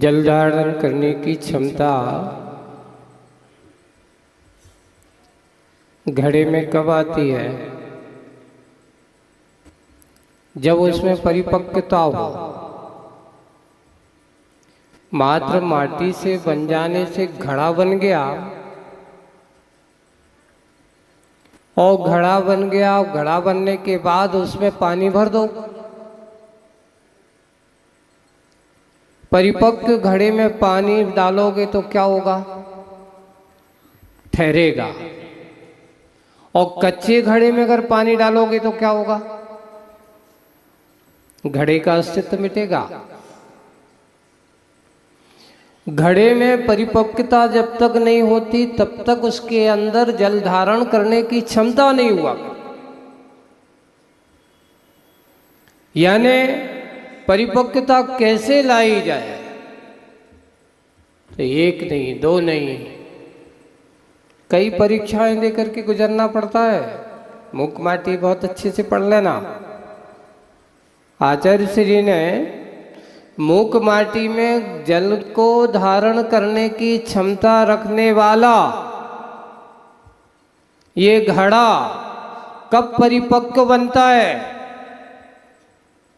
जल धारण करने की क्षमता घड़े में कब आती है? जब उसमें परिपक्वता हो। मात्र माटी से बन जाने से घड़ा बन गया और घड़ा बन गया, घड़ा बनने के बाद उसमें पानी भर दो। परिपक्व घड़े में पानी डालोगे तो क्या होगा? ठहरेगा। और कच्चे घड़े में अगर पानी डालोगे तो क्या होगा? घड़े का अस्तित्व मिटेगा। घड़े में परिपक्वता जब तक नहीं होती तब तक उसके अंदर जल धारण करने की क्षमता नहीं हुआ। यानी परिपक्वता कैसे लाई जाए? तो एक नहीं, दो नहीं, कई परीक्षाएं देकर के गुजरना पड़ता है। मुख माटी बहुत अच्छे से पढ़ लेना। आचार्य श्री ने मूक माटी में जल को धारण करने की क्षमता रखने वाला ये घड़ा कब परिपक्व बनता है?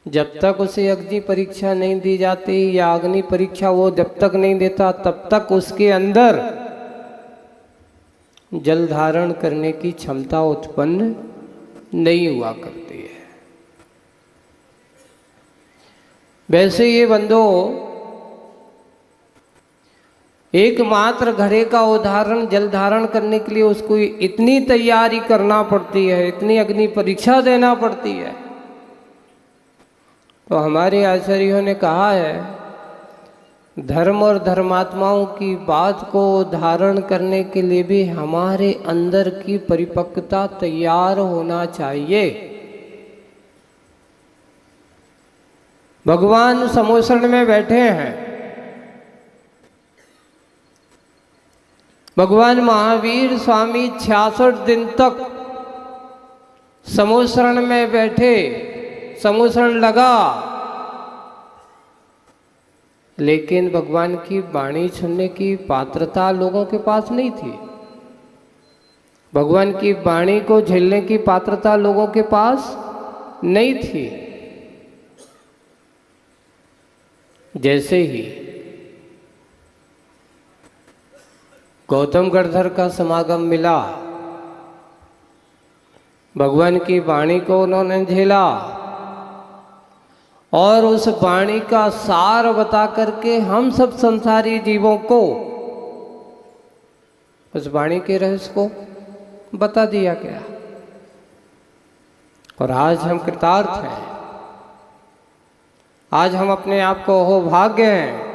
जब तक उसे अग्नि परीक्षा नहीं दी जाती, या अग्नि परीक्षा वो जब तक नहीं देता तब तक उसके अंदर जल धारण करने की क्षमता उत्पन्न नहीं हुआ करती है। वैसे ये बंदो एकमात्र घड़े का उदाहरण जल धारण करने के लिए उसको इतनी तैयारी करना पड़ती है, इतनी अग्नि परीक्षा देना पड़ती है। तो हमारे आचार्यों ने कहा है, धर्म और धर्मात्माओं की बात को धारण करने के लिए भी हमारे अंदर की परिपक्वता तैयार होना चाहिए। भगवान समोसण में बैठे हैं। भगवान महावीर स्वामी 66 दिन तक समोसण में बैठे, समोसण लगा, लेकिन भगवान की वाणी सुनने की पात्रता लोगों के पास नहीं थी। भगवान की वाणी को झेलने की पात्रता लोगों के पास नहीं थी। जैसे ही गौतम गणधर का समागम मिला, भगवान की वाणी को उन्होंने झेला और उस वाणी का सार बता करके हम सब संसारी जीवों को उस वाणी के रहस्य को बता दिया गया। और आज हम कृतार्थ हैं। आज हम अपने आप को हो भाग्य हैं।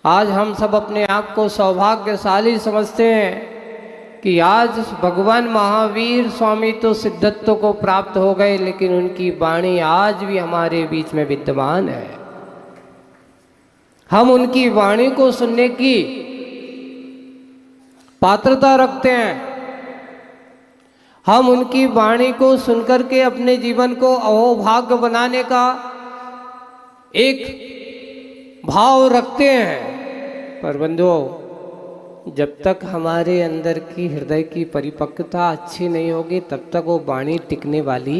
आज हम सब अपने आप को सौभाग्यशाली समझते हैं कि आज भगवान महावीर स्वामी तो सिद्धत्व को प्राप्त हो गए, लेकिन उनकी वाणी आज भी हमारे बीच में विद्यमान है। हम उनकी वाणी को सुनने की पात्रता रखते हैं। हम उनकी वाणी को सुनकर के अपने जीवन को अहोभाग्य बनाने का एक भाव रखते हैं। पर बंधुओं, जब तक हमारे अंदर की हृदय की परिपक्वता अच्छी नहीं होगी तब तक वो वाणी टिकने वाली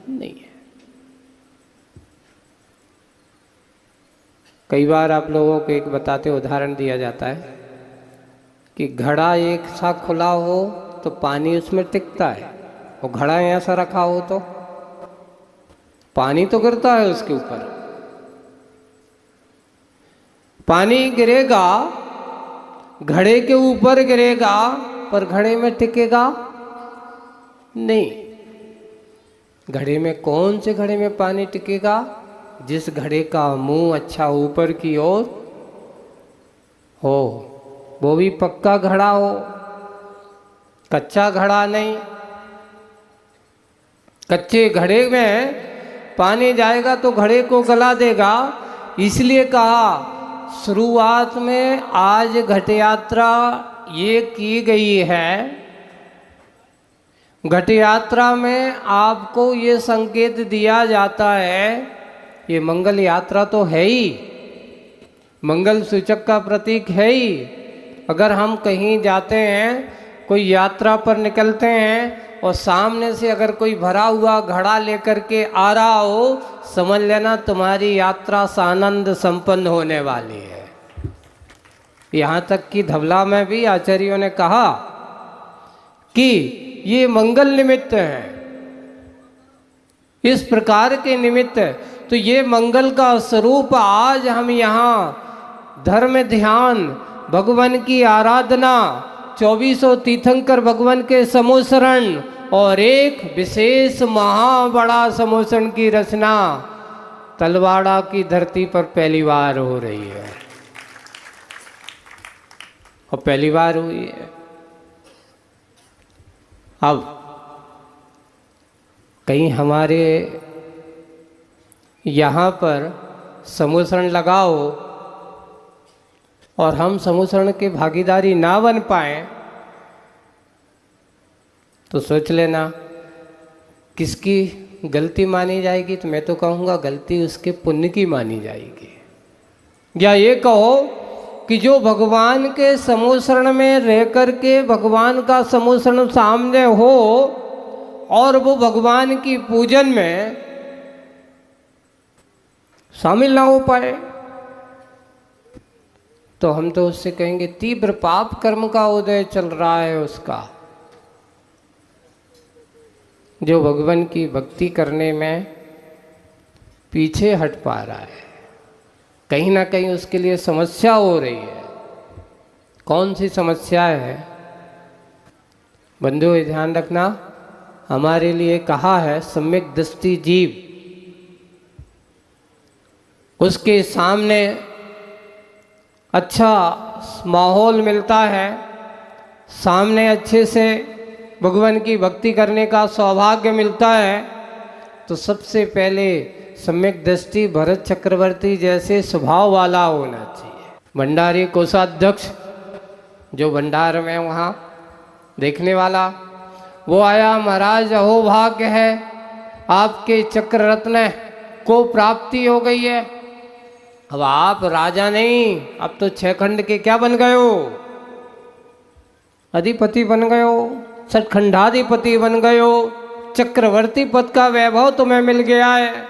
नहीं है। कई बार आप लोगों को एक बताते उदाहरण दिया जाता है कि घड़ा एक सा खुला हो तो पानी उसमें टिकता है, और घड़ा ऐसा रखा हो तो पानी तो गिरता है उसके ऊपर। पानी गिरेगा, घड़े के ऊपर गिरेगा, पर घड़े में टिकेगा नहीं। घड़े में कौन से घड़े में पानी टिकेगा? जिस घड़े का मुंह अच्छा ऊपर की ओर हो, वो भी पक्का घड़ा हो, कच्चा घड़ा नहीं। कच्चे घड़े में पानी जाएगा तो घड़े को गला देगा। इसलिए कहा शुरुआत में आज घट यात्रा ये की गई है। घट यात्रा में आपको ये संकेत दिया जाता है, ये मंगल यात्रा तो है ही, मंगल सूचक का प्रतीक है ही। अगर हम कहीं जाते हैं, कोई यात्रा पर निकलते हैं और सामने से अगर कोई भरा हुआ घड़ा लेकर के आ रहा हो, समझ लेना तुम्हारी यात्रा सानंद संपन्न होने वाली है। यहाँ तक कि धवला में भी आचार्यों ने कहा कि ये मंगल निमित्त है, इस प्रकार के निमित्त। तो ये मंगल का स्वरूप आज हम यहाँ धर्म ध्यान, भगवान की आराधना, 2400 तीर्थंकर भगवान के समोसरण और एक विशेष बड़ा समोसरण की रचना तलवाड़ा की धरती पर पहली बार हो रही है, और पहली बार हुई है। अब कहीं हमारे यहाँ पर समोसरण लगाओ और हम समोसरण के भागीदारी ना बन पाए तो सोच लेना किसकी गलती मानी जाएगी। तो मैं तो कहूँगा गलती उसके पुण्य की मानी जाएगी। या ये कहो कि जो भगवान के समोसरण में रह कर के भगवान का समोसरण सामने हो और वो भगवान की पूजन में शामिल ना हो पाए, तो हम तो उससे कहेंगे तीव्र पाप कर्म का उदय चल रहा है उसका, जो भगवान की भक्ति करने में पीछे हट पा रहा है। कहीं ना कहीं उसके लिए समस्या हो रही है। कौन सी समस्या है बंधुओं, ध्यान रखना। हमारे लिए कहा है सम्यक दृष्टि जीव, उसके सामने अच्छा माहौल मिलता है, सामने अच्छे से भगवान की भक्ति करने का सौभाग्य मिलता है, तो सबसे पहले सम्यक दृष्टि भरत चक्रवर्ती जैसे स्वभाव वाला होना चाहिए। भंडारी कोषाध्यक्ष जो भंडार में वहाँ देखने वाला, वो आया, महाराज अहो भाग्य है, आपके चक्र रत्न को प्राप्ति हो गई है। अब आप राजा नहीं, अब तो 6 खंड के क्या बन गए हो, अधिपति बन गए हो, सतखंडाधिपति बन गए हो, चक्रवर्ती पद का वैभव तुम्हें मिल गया है।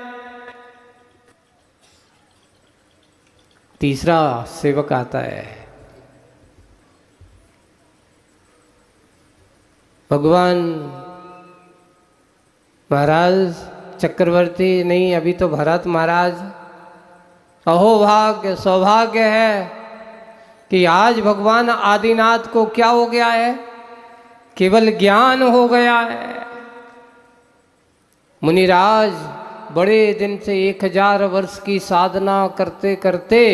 तीसरा सेवक आता है, भगवान महाराज चक्रवर्ती नहीं, अभी तो भरत महाराज, अहो भाग्य सौभाग्य है कि आज भगवान आदिनाथ को क्या हो गया है, केवल ज्ञान हो गया है। मुनिराज बड़े दिन से 1000 वर्ष की साधना करते करते,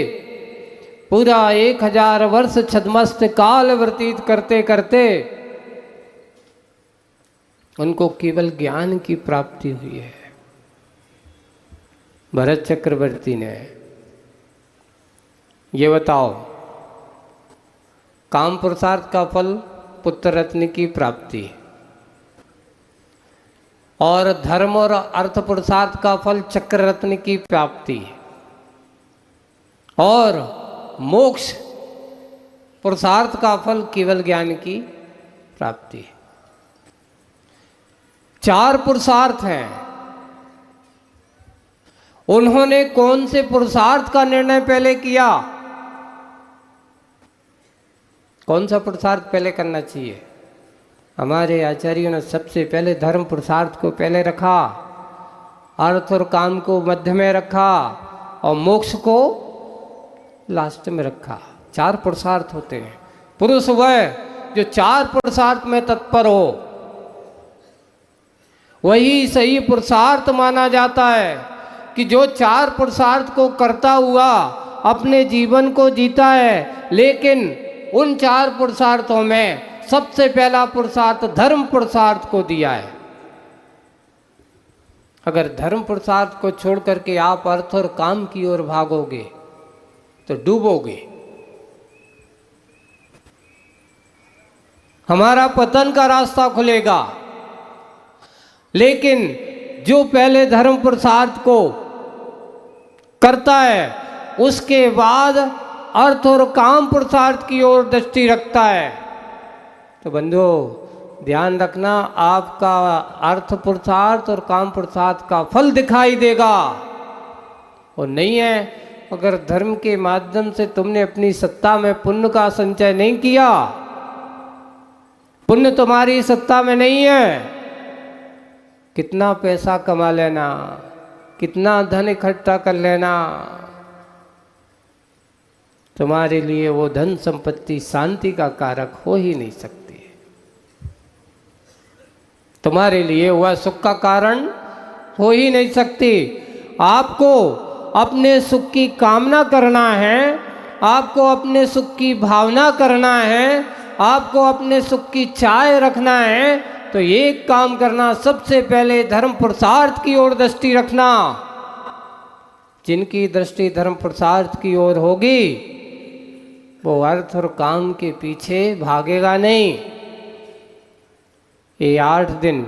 पूरा 1000 वर्ष छद्मस्त काल व्यतीत करते करते उनको केवल ज्ञान की प्राप्ति हुई है। भरत चक्रवर्ती ने ये बताओ, काम पुरुषार्थ का फल पुत्र रत्न की प्राप्ति, और धर्म और अर्थ पुरुषार्थ का फल चक्र रत्न की प्राप्ति, और मोक्ष पुरुषार्थ का फल केवल ज्ञान की प्राप्ति। 4 पुरुषार्थ हैं। उन्होंने कौन से पुरुषार्थ का निर्णय पहले किया? कौन सा पुरुषार्थ पहले करना चाहिए? हमारे आचार्यों ने सबसे पहले धर्म पुरुषार्थ को पहले रखा, अर्थ और काम को मध्य में रखा, और मोक्ष को लास्ट में रखा। 4 पुरुषार्थ होते हैं। पुरुष वह जो 4 पुरुषार्थ में तत्पर हो, वही सही पुरुषार्थ माना जाता है। कि जो 4 पुरुषार्थ को करता हुआ अपने जीवन को जीता है, लेकिन उन 4 पुरुषार्थों में सबसे पहला पुरुषार्थ धर्म पुरुषार्थ को दिया है। अगर धर्म पुरुषार्थ को छोड़ करके आप अर्थ और काम की ओर भागोगे तो डूबोगे। हमारा पतन का रास्ता खुलेगा। लेकिन जो पहले धर्म पुरुषार्थ को करता है, उसके बाद अर्थ और काम पुरुषार्थ की ओर दृष्टि रखता है। तो बंधुओं ध्यान रखना, आपका अर्थ पुरुषार्थ और काम पुरुषार्थ का फल दिखाई देगा। और नहीं है, अगर धर्म के माध्यम से तुमने अपनी सत्ता में पुण्य का संचय नहीं किया, पुण्य तुम्हारी सत्ता में नहीं है, कितना पैसा कमा लेना, कितना धन इकट्ठा कर लेना, तुम्हारे लिए वो धन संपत्ति शांति का कारक हो ही नहीं सकती। तुम्हारे लिए वह सुख का कारण हो ही नहीं सकती। आपको अपने सुख की कामना करना है, आपको अपने सुख की भावना करना है, आपको अपने सुख की चाह रखना है, तो एक काम करना, सबसे पहले धर्म पुरुषार्थ की ओर दृष्टि रखना। जिनकी दृष्टि धर्म पुरुषार्थ की ओर होगी वो अर्थ और काम के पीछे भागेगा नहीं। ये 8 दिन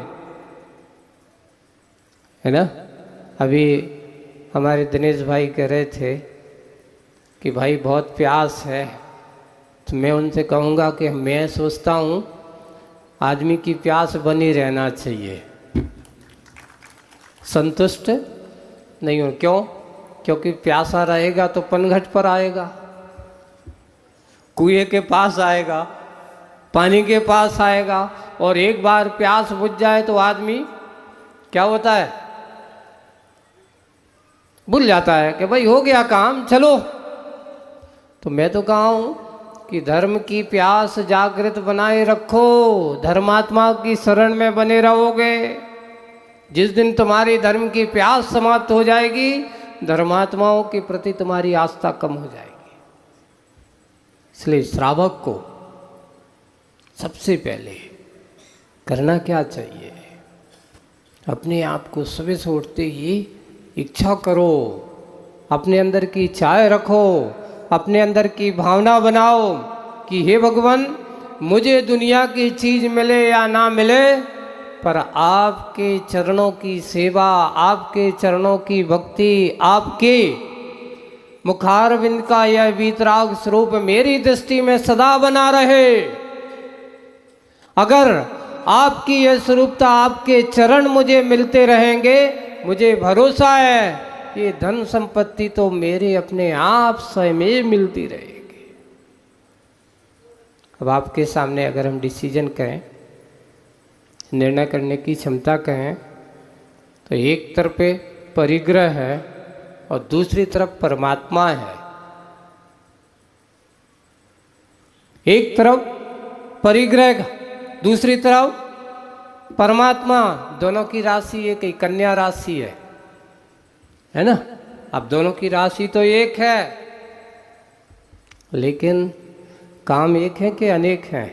है ना, अभी हमारे दिनेश भाई कह रहे थे कि भाई बहुत प्यास है, तो मैं उनसे कहूँगा कि मैं सोचता हूँ आदमी की प्यास बनी रहना चाहिए, संतुष्ट नहीं हो। क्यों? क्योंकि प्यासा रहेगा तो पनघट पर आएगा, कुएं के पास आएगा, पानी के पास आएगा, और एक बार प्यास बुझ जाए तो आदमी क्या होता है, भूल जाता है कि भाई हो गया काम, चलो। तो मैं तो कहा हूँ कि धर्म की प्यास जागृत बनाए रखो, धर्मात्मा की शरण में बने रहोगे। जिस दिन तुम्हारी धर्म की प्यास समाप्त हो जाएगी, धर्मात्माओं के प्रति तुम्हारी आस्था कम हो जाएगी। इसलिए श्रावक को सबसे पहले करना क्या चाहिए, अपने आप को सुबह से उठते ही इच्छा करो, अपने अंदर की चाह रखो, अपने अंदर की भावना बनाओ कि हे भगवान, मुझे दुनिया की चीज मिले या ना मिले, पर आपके चरणों की सेवा, आपके चरणों की भक्ति, आपके मुखारविंद का यह वीतराग स्वरूप मेरी दृष्टि में सदा बना रहे। अगर आपकी यह स्वरूपता, आपके चरण मुझे मिलते रहेंगे, मुझे भरोसा है कि धन संपत्ति तो मेरे अपने आप स्वयं मिलती रहेगी। अब आपके सामने अगर हम डिसीजन कहें, निर्णय करने की क्षमता कहें, तो एक तरफ पे परिग्रह है और दूसरी तरफ परमात्मा है। एक तरफ परिग्रह, दूसरी तरफ परमात्मा, दोनों की राशि एक ही कन्या राशि है ना। अब दोनों की राशि तो एक है, लेकिन काम एक है कि अनेक हैं,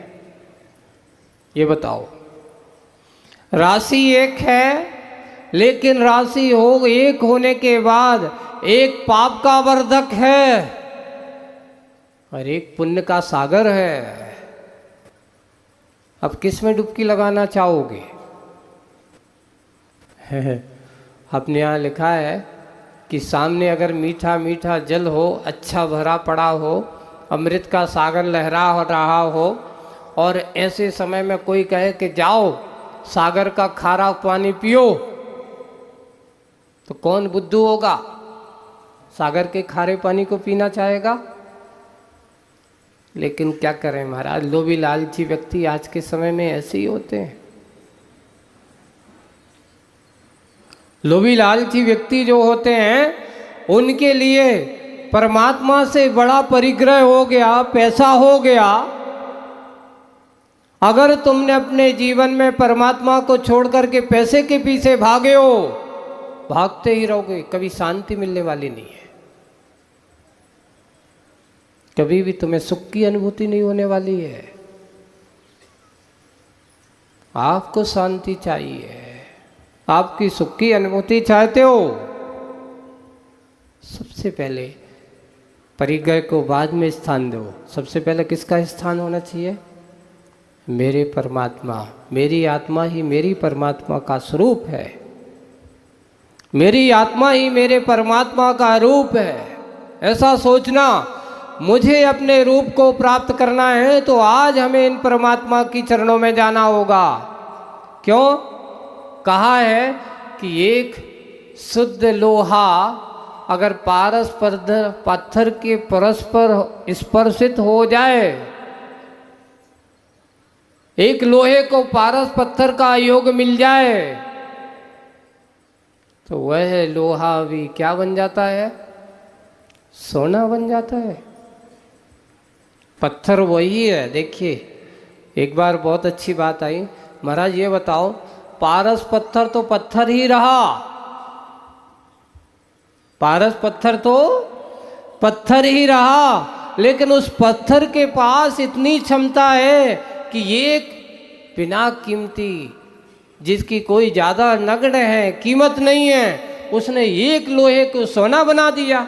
ये बताओ। राशि एक है, लेकिन राशि हो एक होने के बाद एक पाप का वर्धक है और एक पुण्य का सागर है। अब किस में डुबकी लगाना चाहोगे? अपने यहाँ लिखा है कि सामने अगर मीठा मीठा जल हो, अच्छा भरा पड़ा हो, अमृत का सागर लहरा रहा हो, और ऐसे समय में कोई कहे कि जाओ सागर का खारा पानी पियो, तो कौन बुद्धू होगा? सागर के खारे पानी को पीना चाहेगा? लेकिन क्या करें महाराज, लोभी लालची व्यक्ति आज के समय में ऐसे ही होते हैं। लोभी लालची व्यक्ति जो होते हैं, उनके लिए परमात्मा से बड़ा परिग्रह हो गया, पैसा हो गया। अगर तुमने अपने जीवन में परमात्मा को छोड़ करके पैसे के पीछे भागे हो, भागते ही रहोगे, कभी शांति मिलने वाली नहीं है, कभी भी तुम्हें सुख की अनुभूति नहीं होने वाली है। आपको शांति चाहिए, आपकी सुख की अनुभूति चाहते हो, सबसे पहले परिग्रह को बाद में स्थान दो। सबसे पहले किसका स्थान होना चाहिए? मेरे परमात्मा। मेरी आत्मा ही मेरी परमात्मा का स्वरूप है, मेरी आत्मा ही मेरे परमात्मा का रूप है। ऐसा सोचना मुझे अपने रूप को प्राप्त करना है तो आज हमें इन परमात्मा की चरणों में जाना होगा। क्यों? कहा है कि एक शुद्ध लोहा अगर पारस पत्थर के परस्पर स्पर्शित हो जाए, एक लोहे को पारस पत्थर का योग मिल जाए तो वह लोहा भी क्या बन जाता है? सोना बन जाता है। पत्थर वही है। देखिए, एक बार बहुत अच्छी बात आई, महाराज ये बताओ, पारस पत्थर तो पत्थर ही रहा, पारस पत्थर तो पत्थर ही रहा, लेकिन उस पत्थर के पास इतनी क्षमता है कि एक बिना कीमती, जिसकी कोई ज़्यादा नगण्य है, कीमत नहीं है, उसने एक लोहे को सोना बना दिया।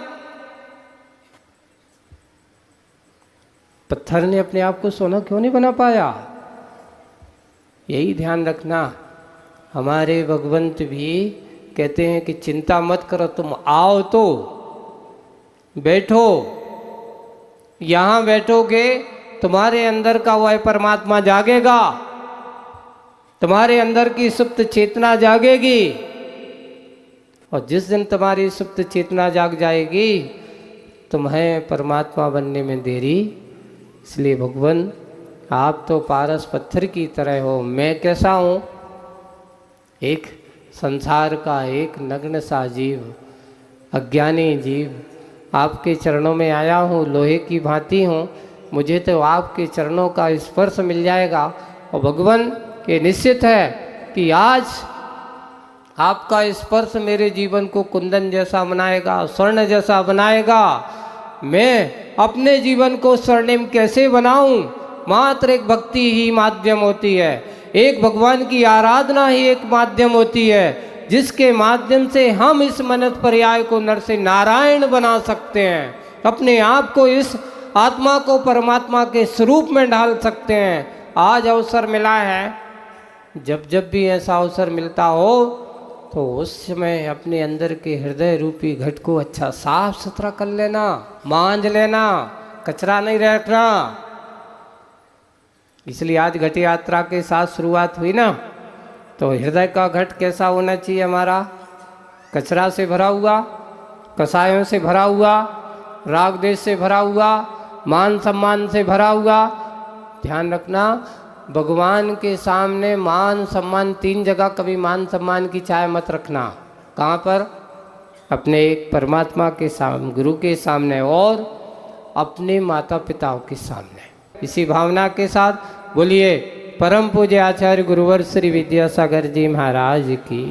पत्थर ने अपने आप को सोना क्यों नहीं बना पाया? यही ध्यान रखना। हमारे भगवंत भी कहते हैं कि चिंता मत करो, तुम आओ तो बैठो, यहाँ बैठोगे तुम्हारे अंदर का वह परमात्मा जागेगा, तुम्हारे अंदर की सुप्त चेतना जागेगी, और जिस दिन तुम्हारी सुप्त चेतना जाग जाएगी तुम्हें परमात्मा बनने में देरी। इसलिए भगवान, आप तो पारस पत्थर की तरह हो, मैं कैसा हूँ? एक संसार का एक नग्न सा जीव, अज्ञानी जीव, आपके चरणों में आया हूँ, लोहे की भांति हूँ, मुझे तो आपके चरणों का स्पर्श मिल जाएगा। और भगवान, ये निश्चित है कि आज आपका स्पर्श मेरे जीवन को कुंदन जैसा बनाएगा, स्वर्ण जैसा बनाएगा। मैं अपने जीवन को स्वर्णिम कैसे बनाऊं? मात्र एक भक्ति ही माध्यम होती है, एक भगवान की आराधना ही एक माध्यम होती है, जिसके माध्यम से हम इस मनुष्य पर्याय को नर से नारायण बना सकते हैं, अपने आप को, इस आत्मा को परमात्मा के स्वरूप में ढाल सकते हैं। आज अवसर मिला है, जब जब भी ऐसा अवसर मिलता हो तो उस समय अपने अंदर के हृदय रूपी घट को अच्छा साफ सुथरा कर लेना, मांझ लेना, कचरा नहीं रखना। इसलिए आज घट यात्रा के साथ शुरुआत हुई ना, तो हृदय का घट कैसा होना चाहिए हमारा? कचरा से भरा हुआ, कसायों से भरा हुआ, राग द्वेष से भरा हुआ, मान सम्मान से भरा हुआ। ध्यान रखना, भगवान के सामने मान सम्मान, तीन जगह कभी मान सम्मान की चाय मत रखना। कहाँ पर? अपने एक परमात्मा के सामने, गुरु के सामने, और अपने माता पिताओं के सामने। इसी भावना के साथ बोलिए, परम पूज्य आचार्य गुरुवर श्री विद्यासागर जी महाराज की।